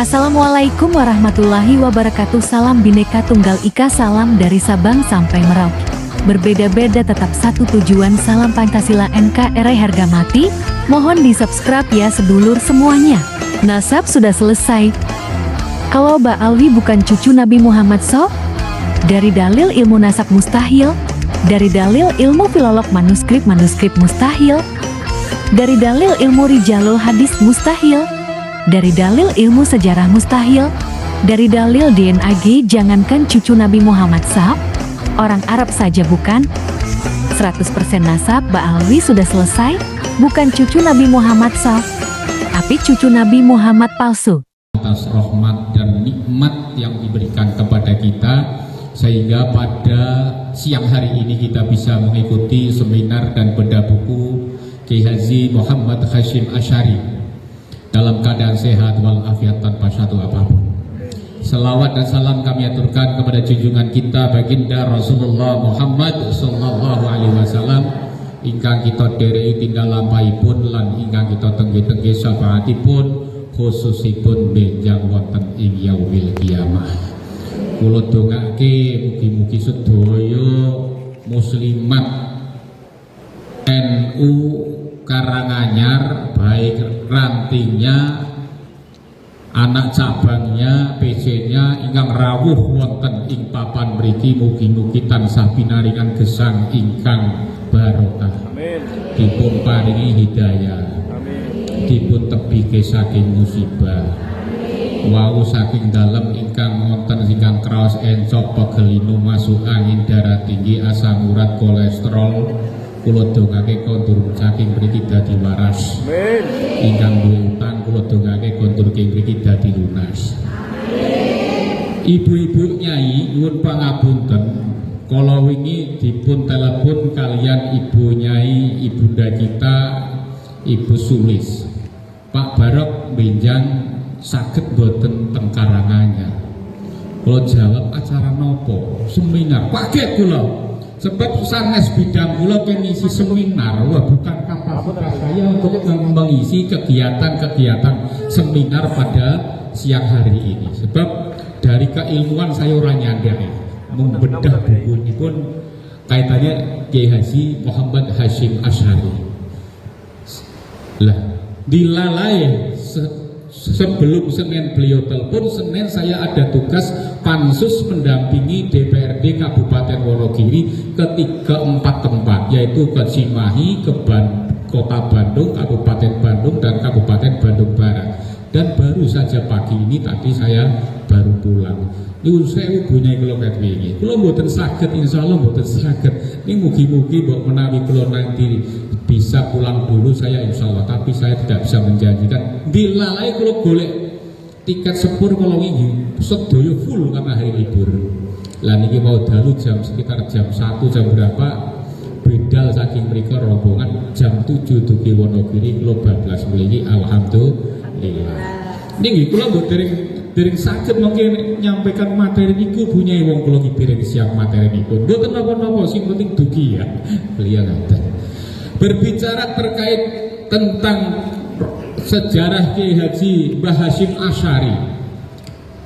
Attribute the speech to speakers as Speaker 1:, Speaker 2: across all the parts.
Speaker 1: Assalamualaikum warahmatullahi wabarakatuh. Salam Bhinneka Tunggal Ika, salam dari Sabang sampai Merauke. Berbeda-beda tetap satu tujuan, salam Pancasila NKRI harga mati. Mohon di subscribe ya sedulur semuanya. Nasab sudah selesai. Kalau Mbak Alwi bukan cucu Nabi Muhammad SAW? Dari dalil ilmu nasab mustahil. Dari dalil ilmu filolog manuskrip mustahil. Dari dalil ilmu rijalul hadis mustahil. Dari dalil ilmu sejarah mustahil. Dari dalil DNAG, jangankan cucu Nabi Muhammad SAW, orang Arab saja bukan. 100% nasab Mbak Alwi sudah selesai. Bukan cucu Nabi Muhammad SAW, tapi cucu Nabi Muhammad palsu.
Speaker 2: Atas rahmat dan nikmat yang diberikan kepada kita, sehingga pada siang hari ini kita bisa mengikuti seminar dan bedah buku Kiai Haji Muhammad Hashim Asy'ari dalam keadaan sehat walafiat tanpa satu apapun. Selawat dan salam kami aturkan kepada junjungan kita baginda Rasulullah Muhammad sallallahu alaihi wasallam ingkang kita dereki tindak lampahipun lan ingkang kita tengge-tengge syafaatipun khususipun benjang wonten ing yaumil kiamah. Kula dongake mugi-mugi sedaya muslimat NU Karanganyar, baik rantingnya, anak cabangnya, PC-nya ingkang rawuh wonten ing papan mriki, mugi-mugi tansah pinaringan gesang ingkang barokah. Dipun paringi hidayah, dipun tebike saking musibah, wau saking dalem ingkang wonten ingkang kraos encok pegelinu masuk angin darah tinggi asam urat kolesterol. Kula dongake kondur saking mriki dadi waras. Amin. Ingkang duwe utang kula dongake kondur mriki dadi lunas. Ibu-ibu nyai nyuwun pangapunten, kala wingi dipun telepon kalian ibu nyai ibunda kita Ibu Sulis. Pak Barok benjang saged boten teng Karanganyar. Kula jawab acara nopo? Seminar. Kaget kula. Sebab sanes bidang kula ngisi seminar, wah bukan kapasitas saya untuk mengisi kegiatan-kegiatan seminar pada siang hari ini. Sebab dari keilmuan saya orang nyandar, membedah buku ini pun kaitannya Kiai Haji Muhammad Hashim Asy'ari. Lah, dilalai sebelum Senin beliau telepon, Senin saya ada tugas pansus mendampingi DPRD Kabupaten Wonogiri ke 3-4 tempat, yaitu ke Cimahi, ke Kota Bandung, Kabupaten Bandung, dan Kabupaten Bandung Barat. Dan baru saja pagi ini tadi saya baru pulang. Nyuwun sewu bunyai kula ket wingi. Kula mboten saged, insyaallah mboten saged. Ini mugi-mugi mbok menawi kula nanti bisa pulang dulu saya insyaallah, tapi saya tidak bisa menjanjikan. Dilalai kula golek tiket sepur kalau wingi sedaya full karena hari libur. Lah niki mau dalu sekitar jam 1 jam berapa bedal saking mriko rombongan jam 7 dugi Wonogiri kula bablas mriki alhamdulillah. Niki kula dereng saged mungkin nyampaikan materi niku bunyai wong kula iki dereng siap materi niku. Mboten napa-napa sing penting dugi ya. Beliau ngaten. Berbicara terkait tentang sejarah Kiai Haji Mbah Hashim Asy'ari.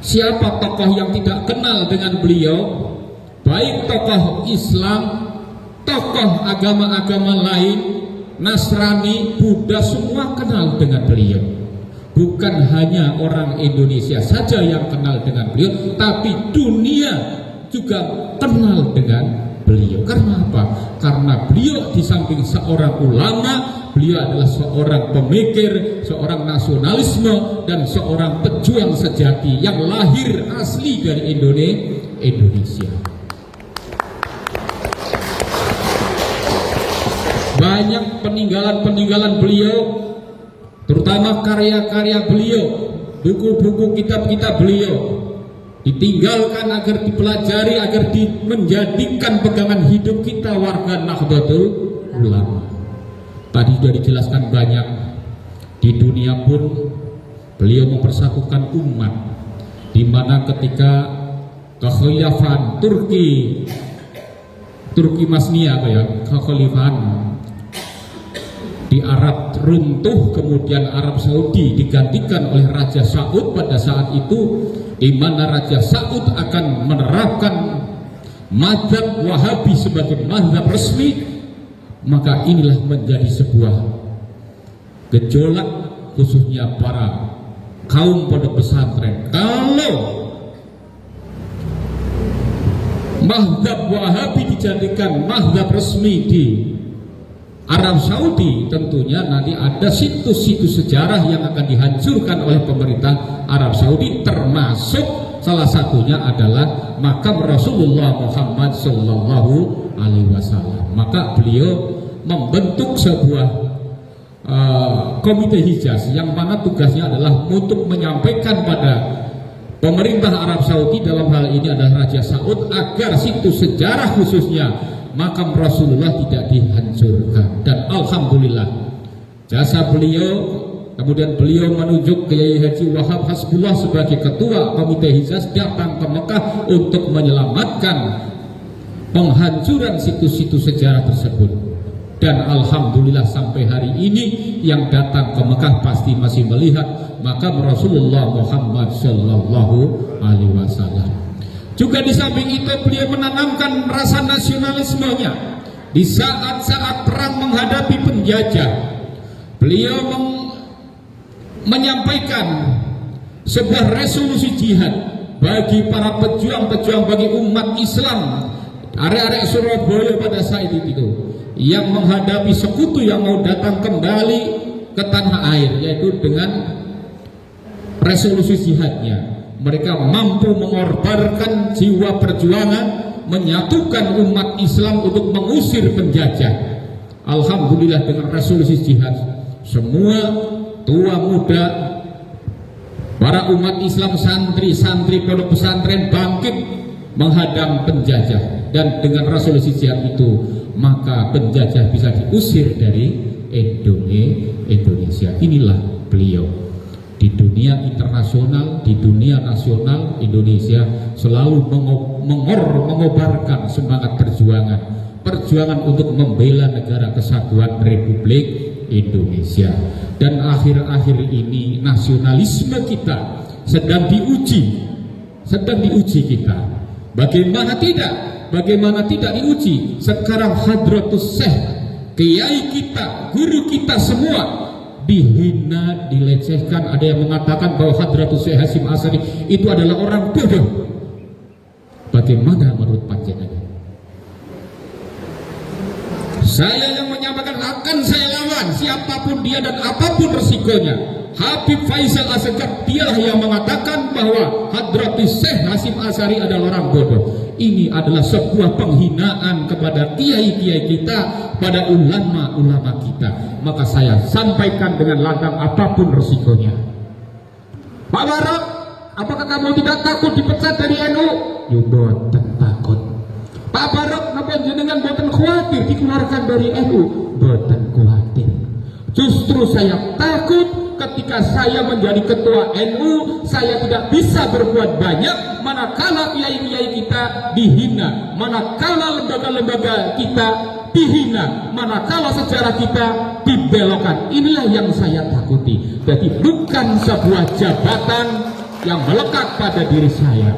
Speaker 2: Siapa tokoh yang tidak kenal dengan beliau? Baik tokoh Islam, tokoh agama-agama lain, Nasrani, Buddha, semua kenal dengan beliau. Bukan hanya orang Indonesia saja yang kenal dengan beliau, tapi dunia juga kenal dengan beliau. Karena apa? Karena beliau di samping seorang ulama, beliau adalah seorang pemikir, seorang nasionalisme, dan seorang pejuang sejati yang lahir asli dari Indonesia. Banyak peninggalan-peninggalan beliau, terutama karya-karya beliau, buku-buku kitab-kitab beliau ditinggalkan agar dipelajari, agar menjadikan pegangan hidup kita warga Nahdlatul Ulama. Tadi sudah dijelaskan banyak. Di dunia pun beliau mempersatukan umat, di mana ketika kekhilafan Turki Masnia kekhilafan di Arab runtuh, kemudian Arab Saudi digantikan oleh Raja Saud pada saat itu, di mana Raja Saud akan menerapkan mazhab Wahabi sebagai mazhab resmi, maka inilah menjadi sebuah gejolak khususnya para kaum pondok pesantren. Kalau mazhab Wahabi dijadikan mazhab resmi di Arab Saudi, tentunya nanti ada situs-situs sejarah yang akan dihancurkan oleh pemerintah Arab Saudi, termasuk salah satunya adalah makam Rasulullah Muhammad Sallallahu Alaihi Wasallam. Maka beliau membentuk sebuah komite Hijaz yang mana tugasnya adalah untuk menyampaikan pada pemerintah Arab Saudi, dalam hal ini adalah Raja Saud, agar situs sejarah khususnya makam Rasulullah tidak dihancurkan. Dan alhamdulillah jasa beliau, kemudian beliau menunjuk Kiai Haji Wahab Hasbullah sebagai ketua komite Hijaz datang ke Mekah untuk menyelamatkan penghancuran situs-situs sejarah tersebut. Dan alhamdulillah sampai hari ini yang datang ke Mekah pasti masih melihat makam Rasulullah Muhammad Sallallahu Alaihi Wasallam. Juga di samping itu beliau menanamkan rasa nasionalismenya di saat-saat perang menghadapi penjajah. Beliau menyampaikan sebuah resolusi jihad bagi para pejuang-pejuang, bagi umat Islam, arek-arek Surabaya pada saat itu yang menghadapi sekutu yang mau datang kembali ke tanah air, yaitu dengan resolusi jihadnya. Mereka mampu mengorbankan jiwa perjuangan, menyatukan umat Islam untuk mengusir penjajah. Alhamdulillah dengan resolusi jihad, semua tua muda, para umat Islam, santri-santri pondok pesantren bangkit menghadang penjajah. Dan dengan resolusi jihad itu maka penjajah bisa diusir dari Indonesia. Inilah beliau. Di dunia internasional, di dunia nasional, Indonesia selalu mengobarkan semangat perjuangan untuk membela negara kesatuan Republik Indonesia. Dan akhir-akhir ini nasionalisme kita sedang diuji kita. Bagaimana tidak diuji? Sekarang Hadratus Syekh, kiai kita, guru kita semua dihina, dilecehkan. Ada yang mengatakan bahwa Hadratus Syekh Hasyim Asy'ari itu adalah orang bodoh. Bagaimana menurut panjenengan? Saya yang menyampaikan akan saya lawan siapapun dia dan apapun resikonya. Habib Faisal Asegaf, dialah yang mengatakan bahwa Hadratus Syekh Hasyim Asy'ari adalah orang bodoh. Ini adalah sebuah penghinaan kepada kiai-kiai kita, pada ulama-ulama kita. Maka saya sampaikan dengan lantang apapun resikonya. Pak Barok, apakah kamu tidak takut dipecat dari NU? Ya boten takut. Pak Barok, napa jenengan boten khawatir dikeluarkan dari NU? Boten khawatir. Justru saya takut ketika saya menjadi ketua NU, saya tidak bisa berbuat banyak manakala kiai-kiai kita dihina, manakala lembaga-lembaga kita dihina, manakala sejarah kita dibelokkan. Inilah yang saya takuti. Jadi bukan sebuah jabatan yang melekat pada diri saya.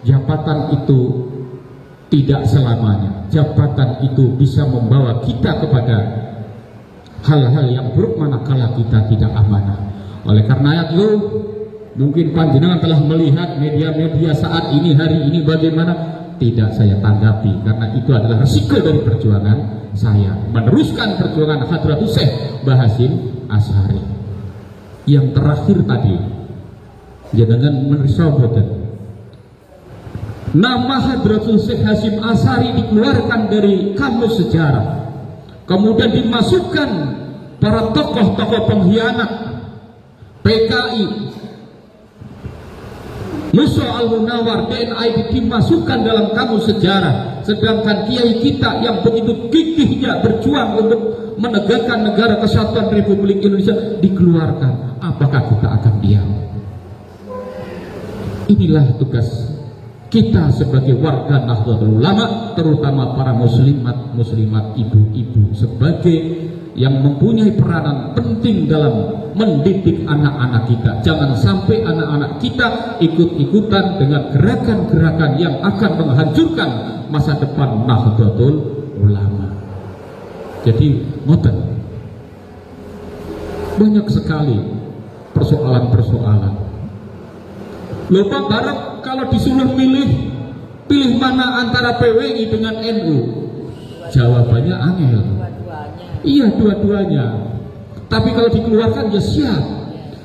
Speaker 2: Jabatan itu tidak selamanya. Jabatan itu bisa membawa kita kepada hal-hal yang buruk manakala kita tidak amanah. Oleh karena itu, mungkin panjenengan telah melihat media-media saat ini, hari ini bagaimana. Tidak saya tanggapi, karena itu adalah resiko dari perjuangan saya meneruskan perjuangan Hadratus Syekh Hasyim Asy'ari. Yang terakhir tadi, jenengan menerima boten, nama Hadratus Syekh Hasyim Asy'ari dikeluarkan dari kamus sejarah, kemudian dimasukkan para tokoh-tokoh pengkhianat PKI, Musa Al-Munawar, DNI dimasukkan dalam kamus sejarah, sedangkan kiai kita yang begitu gigihnya berjuang untuk menegakkan negara kesatuan Republik Indonesia dikeluarkan. Apakah kita akan diam? Inilah tugas kita sebagai warga Nahdlatul Ulama, terutama para muslimat ibu-ibu, sebagai yang mempunyai peranan penting dalam mendidik anak-anak kita. Jangan sampai anak-anak kita ikut-ikutan dengan gerakan-gerakan yang akan menghancurkan masa depan Nahdlatul Ulama. Jadi ngoten, banyak sekali persoalan-persoalan. Loh Pak Barok, kalau disuruh pilih mana antara PWI dengan NU? Jawabannya angel. Iya, dua-duanya. Tapi kalau dikeluarkan ya siap.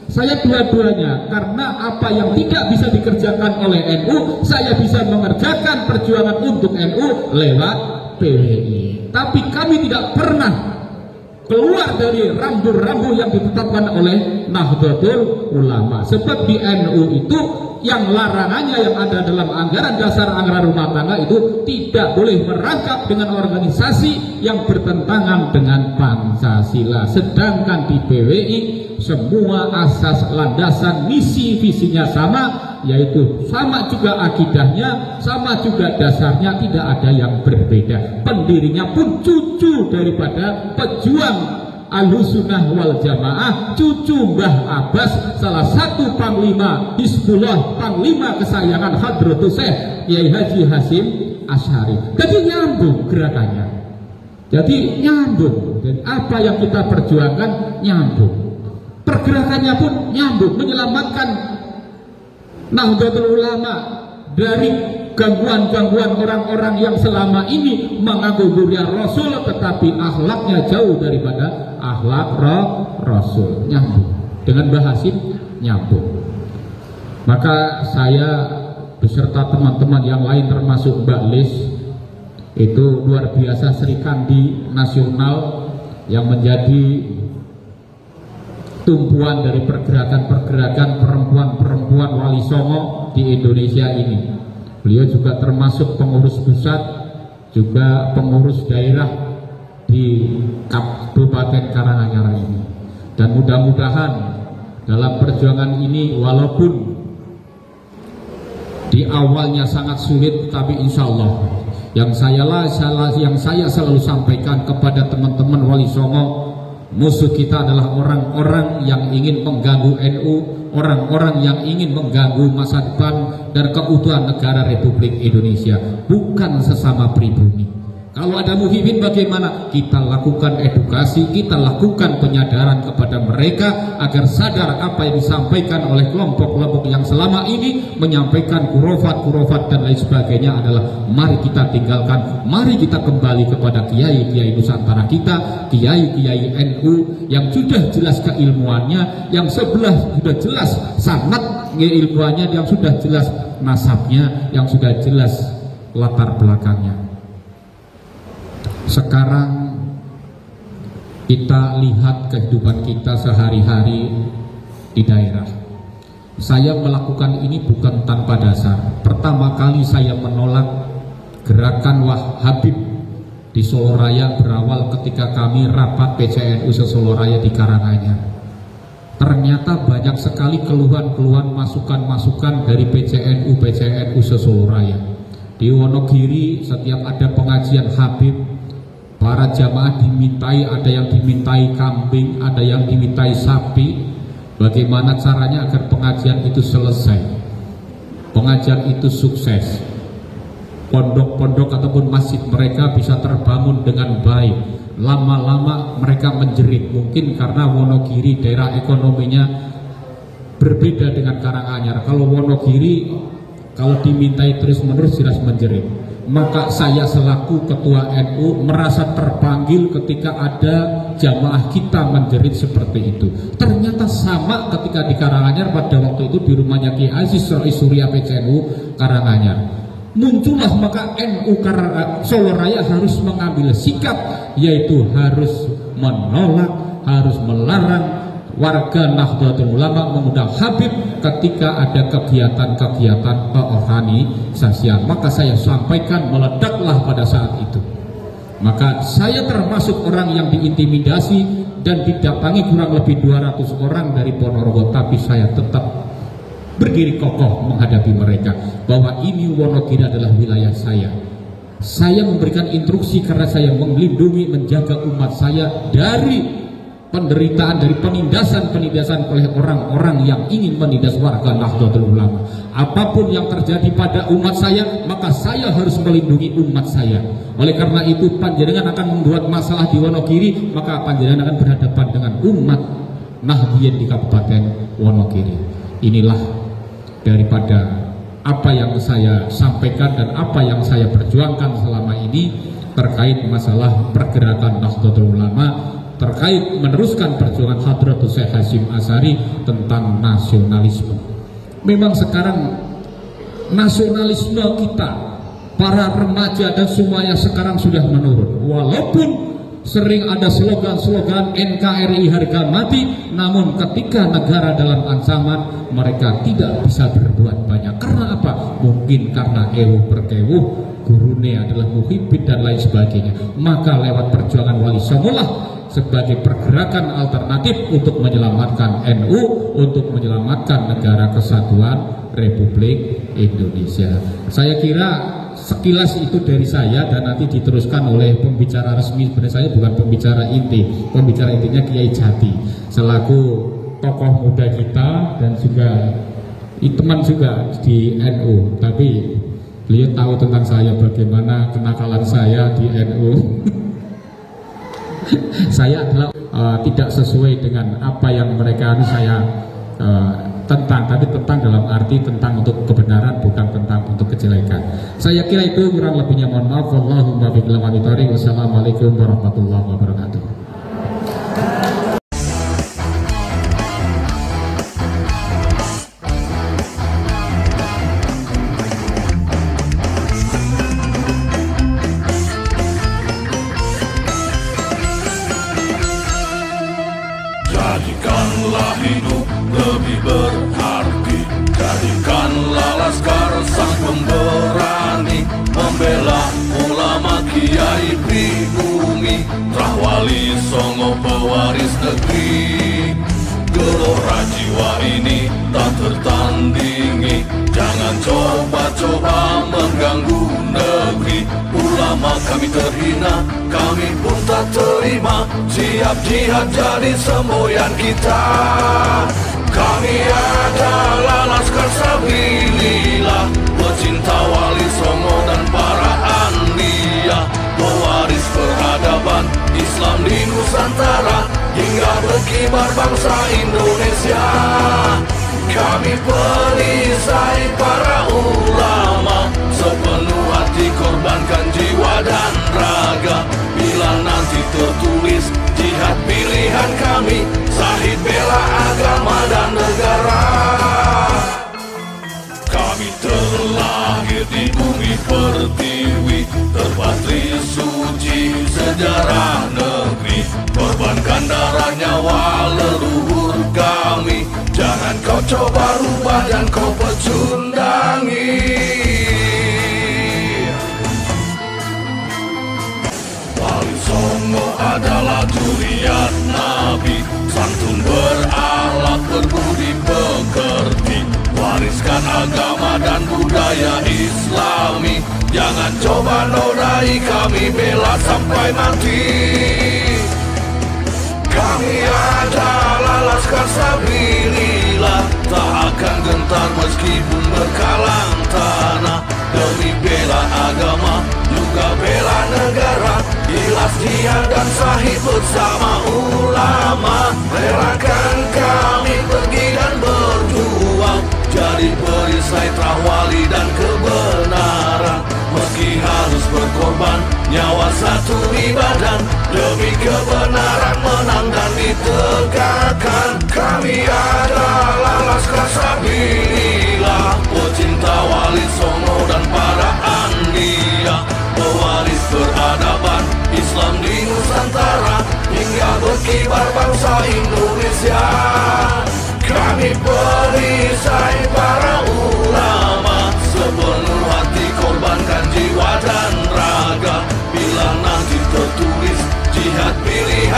Speaker 2: Saya dua-duanya, karena apa yang tidak bisa dikerjakan oleh NU, saya bisa mengerjakan perjuangan untuk NU lewat PWI. Tapi kami tidak pernah keluar dari rambu-rambu yang ditetapkan oleh Nahdlatul Ulama. Sebab di NU itu yang larangannya yang ada dalam anggaran dasar anggaran rumah tangga itu tidak boleh merangkap dengan organisasi yang bertentangan dengan Pancasila. Sedangkan di PWI semua asas landasan misi visinya sama, yaitu sama juga akidahnya, sama juga dasarnya, tidak ada yang berbeda. Pendirinya pun cucu daripada pejuang Ahlussunnah wal Jamaah, cucu Mbah Abbas, salah satu panglima Hizbullah, panglima kesayangan Hadratus Syekh Kiai Haji Hasyim Asy'ari. Jadi nyambung gerakannya. Jadi nyambung. Dan apa yang kita perjuangkan nyambung. Pergerakannya pun nyambung, menyelamatkan Nahdlatul Ulama dari gangguan-gangguan orang-orang yang selama ini mengaku mulia Rasul tetapi akhlaknya jauh daripada akhlak Rasul. Nyambung dengan Mbah Hasyim, nyambung. Maka saya beserta teman-teman yang lain termasuk Mbak Lis itu luar biasa Sri Kandi Nasional yang menjadi tumpuan dari pergerakan-pergerakan perempuan-perempuan Wali Songo di Indonesia ini. Beliau juga termasuk pengurus pusat, juga pengurus daerah di Kabupaten Karanganyar ini. Dan mudah-mudahan dalam perjuangan ini, walaupun di awalnya sangat sulit, tapi insya Allah yang saya selalu sampaikan kepada teman-teman Wali Songo, musuh kita adalah orang-orang yang ingin mengganggu NU, orang-orang yang ingin mengganggu masa depan dan keutuhan negara Republik Indonesia, bukan sesama pribumi. Kalau ada muhibin bagaimana? Kita lakukan edukasi, kita lakukan penyadaran kepada mereka agar sadar apa yang disampaikan oleh kelompok-kelompok yang selama ini menyampaikan kurofat-kurofat dan lain sebagainya adalah mari kita tinggalkan, mari kita kembali kepada kiai-kiai Nusantara kita, kiai-kiai NU yang sudah jelas keilmuannya, yang sebelah sudah jelas sanad ilmuannya, yang sudah jelas nasabnya, yang sudah jelas latar belakangnya. Sekarang kita lihat kehidupan kita sehari-hari di daerah. Saya melakukan ini bukan tanpa dasar. Pertama kali saya menolak gerakan Wahhabib di Solo Raya berawal ketika kami rapat PCNU Solo Raya di Karanganyar. Ternyata banyak sekali keluhan-keluhan, masukan-masukan dari PCNU Solo Raya. Di Wonogiri setiap ada pengajian Habib, para jamaah dimintai, ada yang dimintai kambing, ada yang dimintai sapi. Bagaimana caranya agar pengajian itu selesai, pengajian itu sukses, pondok-pondok ataupun masjid mereka bisa terbangun dengan baik. Lama-lama mereka menjerit, mungkin karena Wonogiri daerah ekonominya berbeda dengan Karanganyar. Kalau Wonogiri kalau dimintai terus-menerus jelas menjerit. Maka saya selaku ketua NU merasa terpanggil ketika ada jamaah kita menjerit seperti itu. Ternyata sama ketika di Karanganyar pada waktu itu di rumahnya Ki Aziz Surya PCNU Karanganyar. Muncullah maka NU Solo Raya harus mengambil sikap, yaitu harus menolak, harus melarang warga Nahdlatul Ulama mengundang Habib ketika ada kegiatan-kegiatan keorganisasian. Maka saya sampaikan, meledaklah pada saat itu. Maka saya termasuk orang yang diintimidasi dan didatangi kurang lebih 200 orang dari Ponorogo, tapi saya tetap berdiri kokoh menghadapi mereka bahwa ini Wonogiri adalah wilayah saya. Saya memberikan instruksi karena saya melindungi, menjaga umat saya dari penderitaan, dari penindasan oleh orang-orang yang ingin menindas warga Nahdlatul Ulama. Apapun yang terjadi pada umat saya, maka saya harus melindungi umat saya. Oleh karena itu, panjenengan akan membuat masalah di Wonogiri, maka panjenengan akan berhadapan dengan umat Nahdliyin di Kabupaten Wonogiri. Inilah daripada apa yang saya sampaikan dan apa yang saya perjuangkan selama ini terkait masalah pergerakan Nahdlatul Ulama, terkait meneruskan perjuangan Hadratus Syekh Hasyim Asy'ari tentang nasionalisme. Memang sekarang nasionalisme kita, para remaja dan semuanya sekarang sudah menurun. Walaupun sering ada slogan-slogan NKRI harga mati, namun ketika negara dalam ancaman, mereka tidak bisa berbuat banyak. Karena apa? Mungkin karena ewuh perkewuh, gurune adalah muhibbin dan lain sebagainya. Maka lewat perjuangan Wali Songolah sebagai pergerakan alternatif untuk menyelamatkan NU, untuk menyelamatkan negara kesatuan Republik Indonesia. Saya kira sekilas itu dari saya, dan nanti diteruskan oleh pembicara resmi. Sebenarnya saya bukan pembicara inti, pembicara intinya Kiai Jati selaku tokoh muda kita dan juga teman juga di NU, tapi beliau tahu tentang saya bagaimana kenakalan saya di NU. Saya adalah tidak sesuai dengan apa yang mereka saya tentang, tapi tentang dalam arti tentang untuk kebenaran, bukan tentang untuk kejelekan. Saya kira itu, kurang lebihnya mohon maaf. Wallahumma billahi. Wassalamualaikum warahmatullahi wabarakatuh.
Speaker 3: Jadikanlah hidup lebih berarti, jadikanlah laskar sang pemberani, membela ulama kiai pribumi, Wali Songo pewaris negeri. Gelora jiwa ini tak tertandingi, jangan coba-coba mengganggu negeri. Ulama kami terhina, kami pun tak terima, siap jihad jadi semboyan kita. Kami adalah laskar sabilillah, pecinta Wali Songo dan para anbiya, pewaris peradaban Islam di Nusantara, hingga berkibar bangsa Indonesia. Kami perisai para ulama, sepenuh hati korbankan jiwa dan raga. Bila nanti tertulis jihad pilihan kami, Syahid bela agama dan negara. Kami terlahir di bumi pertiwi, terpatri suci sejarah negeri, korbankan darah nyawa leluhur kami. Jangan kau coba rubah dan kau pecundangi. Wali Songo adalah zuriat Nabi, santun berakhlak berbudi pekerti, wariskan agama dan budaya Islami. Jangan coba nodai kami, bela sampai mati. Kami adalah laskar sabilillah, tak akan gentar meskipun berkalang tanah, demi bela agama juga bela negara. Ikhlas jihad dan Syahid bersama ulama, relakan kami pergi dan berjuang, jadi perisai wali dan kebenaran. Meski harus berkorban nyawa satu badan, demi kebenaran menang dan ditegakkan. Kami adalah laskar sabilillah, pecinta Wali Songo dan para anbiya, pewaris peradaban Islam di Nusantara, hingga berkibar bangsa Indonesia. Kami perisai para ulama, sepenuh hati korbankan jiwa dan raga. Bila nanti tertulis jihad pilih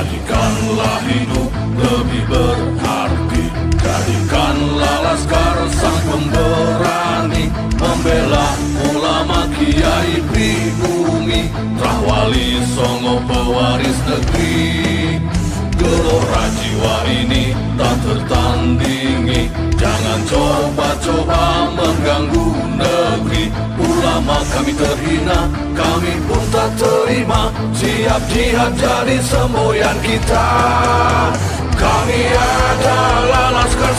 Speaker 3: Jadikanlah hidup lebih berarti, jadikanlah laskar sang pemberani, membela ulama kiai pribumi, Rahwali Songo pewaris negeri. Gelora jiwa ini tak tertandingi, jangan coba-coba mengganggu negeri. Ulama kami terhina, kami pun tak terima, siap jihad jadi semboyan kita. Kami adalah laskar